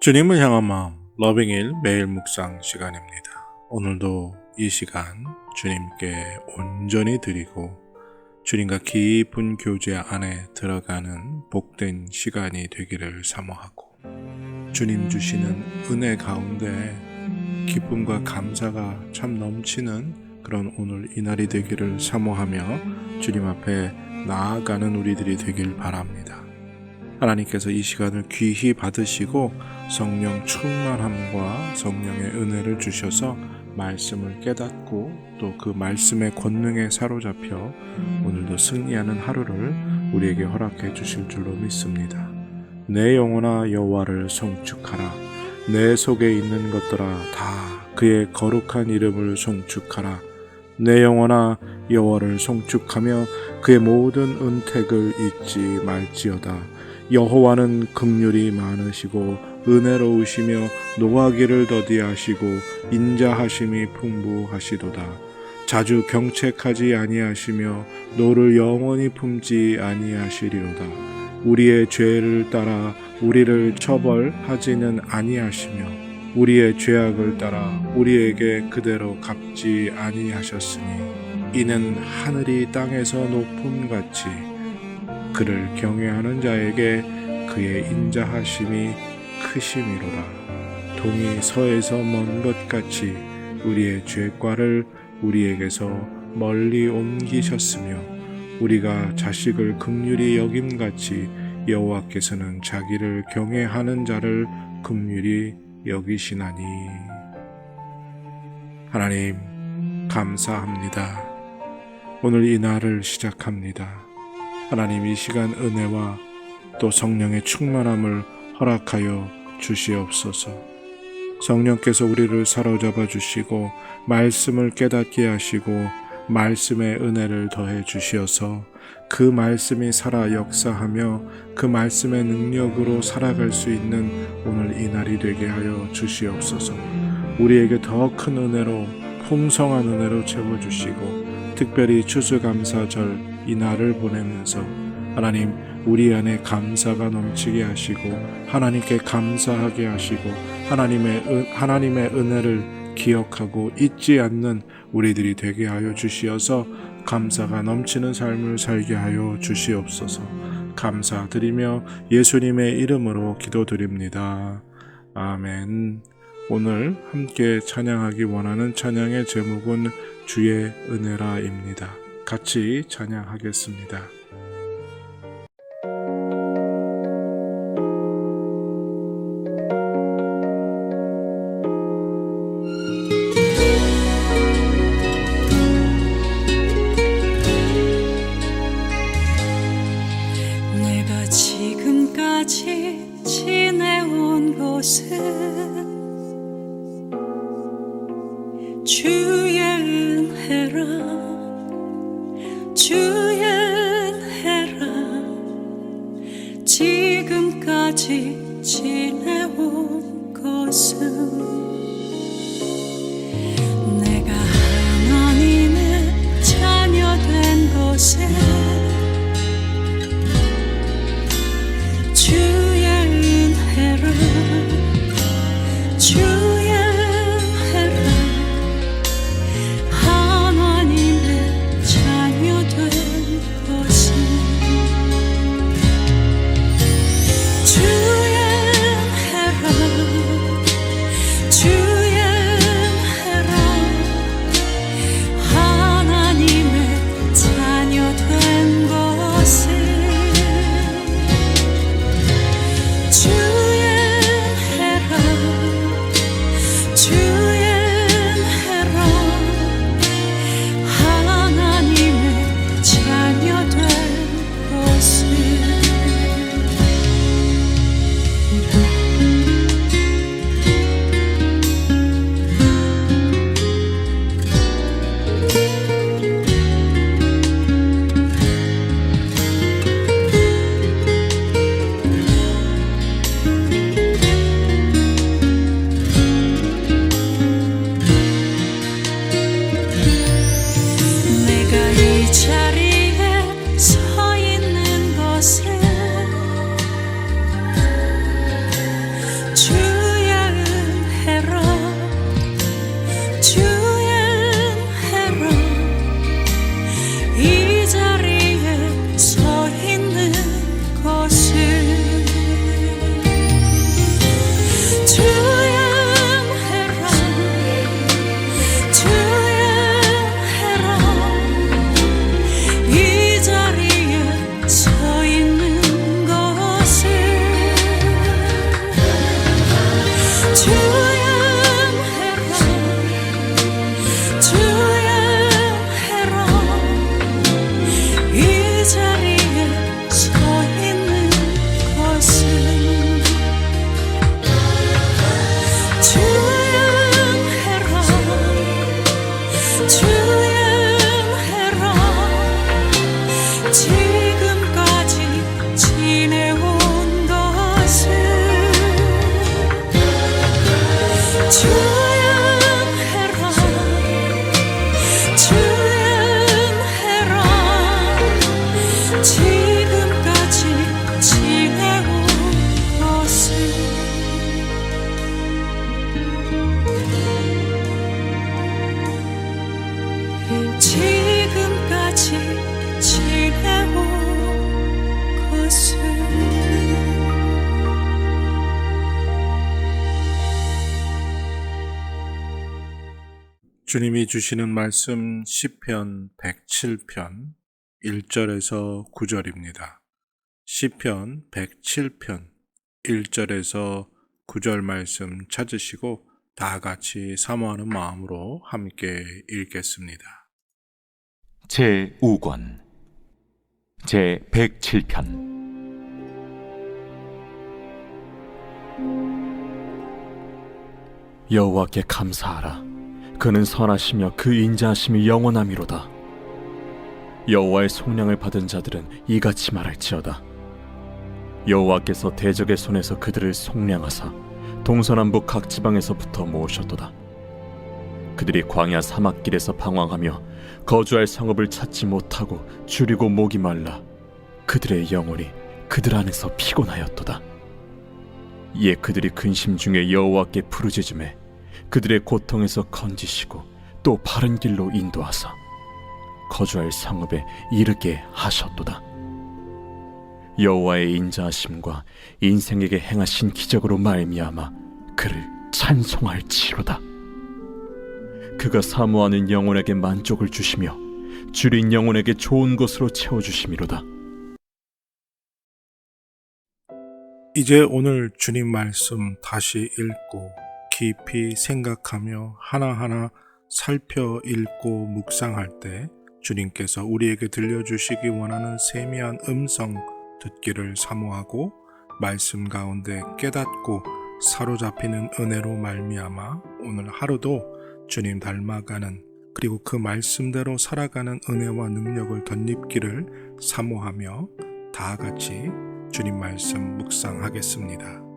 주님을 향한 마음 러빙일 매일 묵상 시간입니다. 오늘도 이 시간 주님께 온전히 드리고 주님과 깊은 교제 안에 들어가는 복된 시간이 되기를 사모하고 주님 주시는 은혜 가운데 기쁨과 감사가 참 넘치는 그런 오늘 이날이 되기를 사모하며 주님 앞에 나아가는 우리들이 되길 바랍니다. 하나님께서 이 시간을 귀히 받으시고 성령 충만함과 성령의 은혜를 주셔서 말씀을 깨닫고 또 그 말씀의 권능에 사로잡혀 오늘도 승리하는 하루를 우리에게 허락해 주실 줄로 믿습니다. 내 영혼아 여호와를 송축하라. 내 속에 있는 것들아 다 그의 거룩한 이름을 송축하라. 내 영혼아 여호와를 송축하며 그의 모든 은택을 잊지 말지어다. 여호와는 긍휼이 많으시고 은혜로우시며 노하기를 더디하시고 인자하심이 풍부하시도다. 자주 경책하지 아니하시며 노를 영원히 품지 아니하시리로다. 우리의 죄를 따라 우리를 처벌하지는 아니하시며 우리의 죄악을 따라 우리에게 그대로 갚지 아니하셨으니 이는 하늘이 땅에서 높음같이 그를 경외하는 자에게 그의 인자하심이 크심이로라. 동이 서에서 먼 것 같이 우리의 죄과를 우리에게서 멀리 옮기셨으며 우리가 자식을 긍휼히 여김같이 여호와께서는 자기를 경외하는 자를 긍휼히 여기시나니. 하나님 감사합니다. 오늘 이 날을 시작합니다. 하나님 이 시간 은혜와 또 성령의 충만함을 허락하여 주시옵소서. 성령께서 우리를 사로잡아 주시고 말씀을 깨닫게 하시고 말씀의 은혜를 더해 주시어서 그 말씀이 살아 역사하며 그 말씀의 능력으로 살아갈 수 있는 오늘 이 날이 되게 하여 주시옵소서. 우리에게 더 큰 은혜로 풍성한 은혜로 채워주시고 특별히 추수감사절 이 날을 보내면서 하나님 우리 안에 감사가 넘치게 하시고 하나님께 감사하게 하시고 하나님의 은혜를 기억하고 잊지 않는 우리들이 되게 하여 주시어서 감사가 넘치는 삶을 살게 하여 주시옵소서. 감사드리며 예수님의 이름으로 기도드립니다. 아멘. 오늘 함께 찬양하기 원하는 찬양의 제목은 주의 은혜라입니다. 같이 찬양하겠습니다. 내가 지금까지 지내온 곳은 주의 은혜라. 주의 은혜라. 지금까지 지내온 곳은 내가 하나님의 자녀 된 곳에 주의 은혜라. 주의 은혜라. 하나님의 자녀 된 것은 주의 은혜라. 주의 은혜라. 하나님의 자녀 된 것은 주의 은혜라. 주의 은혜라. 하나님의 자녀 된 것은 주님이 주시는 말씀 시편 107편 1절에서 9절입니다. 시편 107편 1절에서 9절 말씀 찾으시고 다 같이 사모하는 마음으로 함께 읽겠습니다. 제5권 제107편 여호와께 감사하라. 그는 선하시며 그 인자하심이 영원함이로다. 여호와의 속량을 받은 자들은 이같이 말할지어다. 여호와께서 대적의 손에서 그들을 속량하사 동서남북 각 지방에서부터 모으셨도다. 그들이 광야 사막길에서 방황하며 거주할 성읍을 찾지 못하고 줄이고 목이 말라 그들의 영혼이 그들 안에서 피곤하였도다. 이에 그들이 근심 중에 여호와께 부르짖음에 그들의 고통에서 건지시고 또 바른 길로 인도하사 거주할 성읍에 이르게 하셨도다. 여호와의 인자하심과 인생에게 행하신 기적으로 말미암아 그를 찬송할지로다. 그가 사모하는 영혼에게 만족을 주시며 줄인 영혼에게 좋은 것으로 채워주심이로다. 이제 오늘 주님 말씀 다시 읽고 깊이 생각하며 하나하나 살펴 읽고 묵상할 때 주님께서 우리에게 들려주시기 원하는 세미한 음성 듣기를 사모하고 말씀 가운데 깨닫고 사로잡히는 은혜로 말미암아 오늘 하루도 주님 닮아가는 그리고 그 말씀대로 살아가는 은혜와 능력을 덧입기를 사모하며 다 같이 주님 말씀 묵상하겠습니다.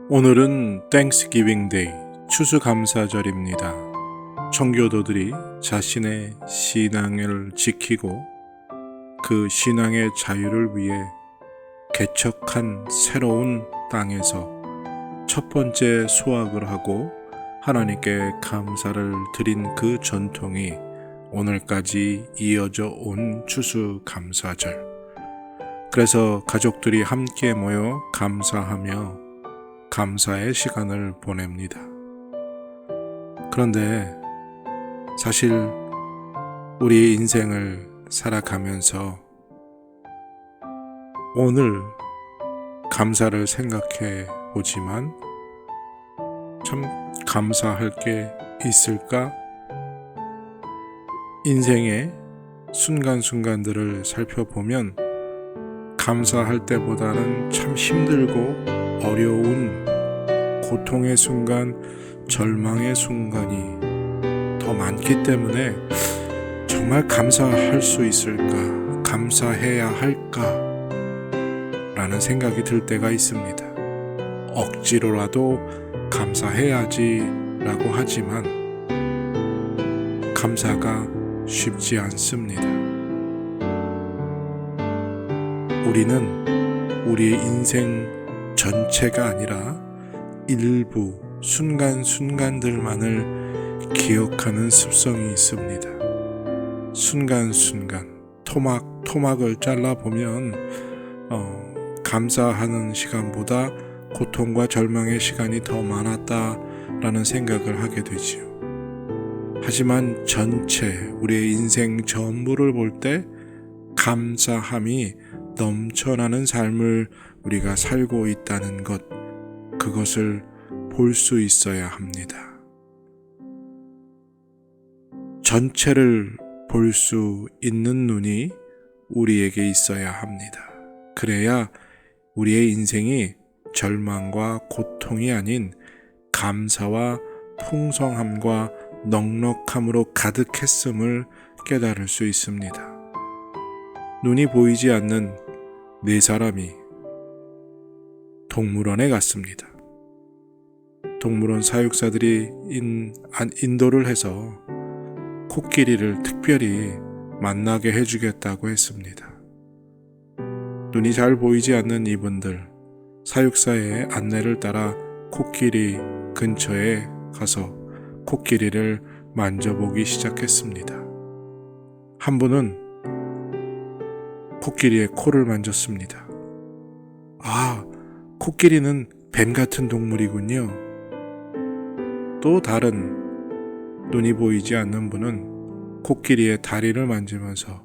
오늘은 땡스기빙 데이, 추수감사절입니다. 청교도들이 자신의 신앙을 지키고 그 신앙의 자유를 위해 개척한 새로운 땅에서 첫 번째 수확을 하고 하나님께 감사를 드린 그 전통이 오늘까지 이어져 온 추수감사절. 그래서 가족들이 함께 모여 감사하며 감사의 시간을 보냅니다. 그런데 사실 우리의 인생을 살아가면서 오늘 감사를 생각해 보지만 참 감사할 게 있을까? 인생의 순간순간들을 살펴보면 감사할 때보다는 참 힘들고 어려운 고통의 순간, 절망의 순간이 더 많기 때문에 정말 감사할 수 있을까? 감사해야 할까? 라는 생각이 들 때가 있습니다. 억지로라도 감사해야지 라고 하지만 감사가 쉽지 않습니다. 우리는 우리의 인생 전체가 아니라 일부 순간순간들만을 기억하는 습성이 있습니다. 순간순간 토막토막을 잘라보면 감사하는 시간보다 고통과 절망의 시간이 더 많았다라는 생각을 하게 되지요. 하지만 전체 우리의 인생 전부를 볼 때 감사함이 넘쳐나는 삶을 우리가 살고 있다는 것, 그것을 볼 수 있어야 합니다. 전체를 볼 수 있는 눈이 우리에게 있어야 합니다. 그래야 우리의 인생이 절망과 고통이 아닌 감사와 풍성함과 넉넉함으로 가득했음을 깨달을 수 있습니다. 눈이 보이지 않는 네 사람이 동물원에 갔습니다. 동물원 사육사들이 인도를 해서 코끼리를 특별히 만나게 해주겠다고 했습니다. 눈이 잘 보이지 않는 이분들, 사육사의 안내를 따라 코끼리 근처에 가서 코끼리를 만져보기 시작했습니다. 한 분은 코끼리의 코를 만졌습니다. 아, 코끼리는 뱀 같은 동물이군요. 또 다른 눈이 보이지 않는 분은 코끼리의 다리를 만지면서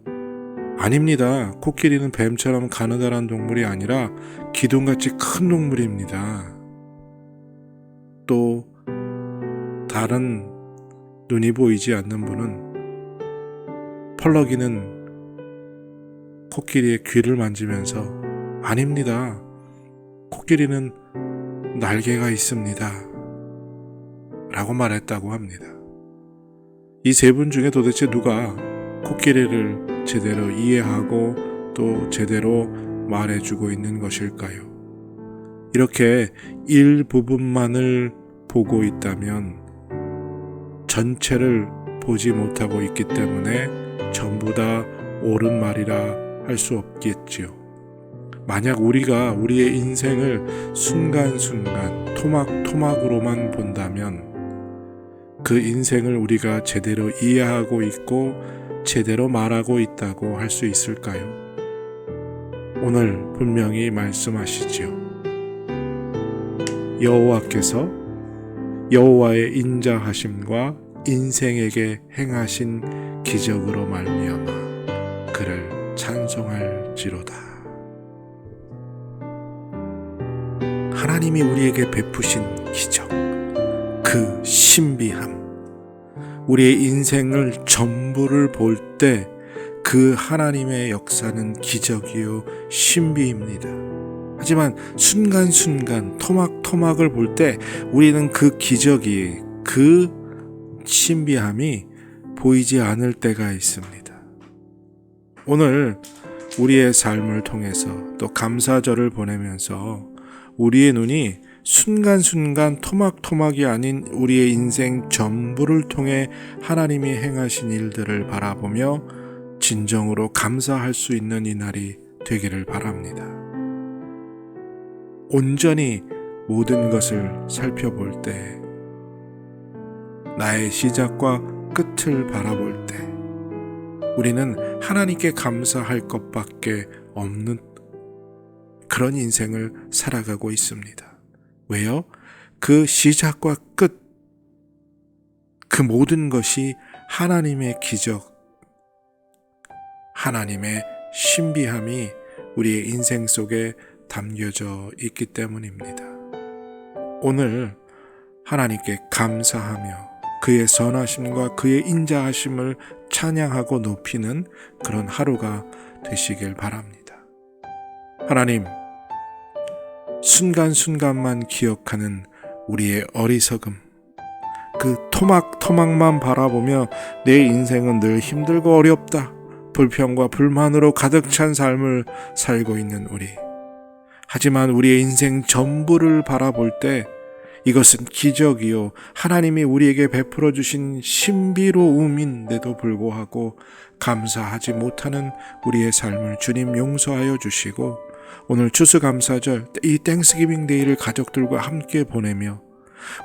아닙니다. 코끼리는 뱀처럼 가느다란 동물이 아니라 기둥같이 큰 동물입니다. 또 다른 눈이 보이지 않는 분은 펄럭이는 코끼리의 귀를 만지면서 아닙니다. 코끼리는 날개가 있습니다. 라고 말했다고 합니다. 이 세 분 중에 도대체 누가 코끼리를 제대로 이해하고 또 제대로 말해주고 있는 것일까요? 이렇게 일부분만을 보고 있다면 전체를 보지 못하고 있기 때문에 전부 다 옳은 말이라 할 수 없겠지요. 만약 우리가 우리의 인생을 순간순간 토막토막으로만 본다면 그 인생을 우리가 제대로 이해하고 있고 제대로 말하고 있다고 할 수 있을까요? 오늘 분명히 말씀하시지요. 여호와께서 여호와의 인자하심과 인생에게 행하신 기적으로 말미암아 그를 찬송할지로다. 하나님이 우리에게 베푸신 기적, 그 신비함, 우리의 인생을 전부를 볼 때 그 하나님의 역사는 기적이요 신비입니다. 하지만 순간순간 토막토막을 볼 때 우리는 그 기적이, 그 신비함이 보이지 않을 때가 있습니다. 오늘 우리의 삶을 통해서 또 감사절을 보내면서 우리의 눈이 순간순간 토막토막이 아닌 우리의 인생 전부를 통해 하나님이 행하신 일들을 바라보며 진정으로 감사할 수 있는 이 날이 되기를 바랍니다. 온전히 모든 것을 살펴볼 때, 나의 시작과 끝을 바라볼 때, 우리는 하나님께 감사할 것밖에 없는 그런 인생을 살아가고 있습니다. 왜요? 그 시작과 끝, 그 모든 것이 하나님의 기적, 하나님의 신비함이 우리의 인생 속에 담겨져 있기 때문입니다. 오늘 하나님께 감사하며 그의 선하심과 그의 인자하심을 찬양하고 높이는 그런 하루가 되시길 바랍니다. 하나님, 순간순간만 기억하는 우리의 어리석음, 그 토막토막만 바라보며 내 인생은 늘 힘들고 어렵다, 불평과 불만으로 가득 찬 삶을 살고 있는 우리. 하지만 우리의 인생 전부를 바라볼 때 이것은 기적이요, 하나님이 우리에게 베풀어 주신 신비로움인데도 불구하고 감사하지 못하는 우리의 삶을 주님 용서하여 주시고, 오늘 추수감사절 이 땡스기빙 데이를 가족들과 함께 보내며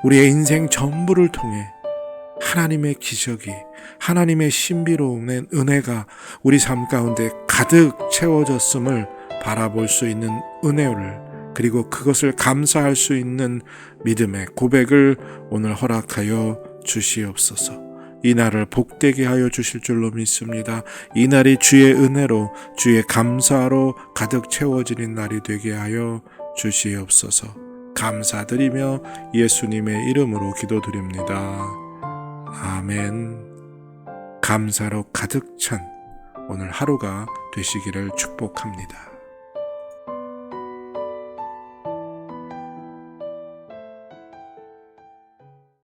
우리의 인생 전부를 통해 하나님의 기적이, 하나님의 신비로움의 은혜가 우리 삶 가운데 가득 채워졌음을 바라볼 수 있는 은혜를, 그리고 그것을 감사할 수 있는 믿음의 고백을 오늘 허락하여 주시옵소서. 이 날을 복되게 하여 주실 줄로 믿습니다. 이 날이 주의 은혜로, 주의 감사로 가득 채워지는 날이 되게 하여 주시옵소서. 감사드리며 예수님의 이름으로 기도드립니다. 아멘. 감사로 가득 찬 오늘 하루가 되시기를 축복합니다.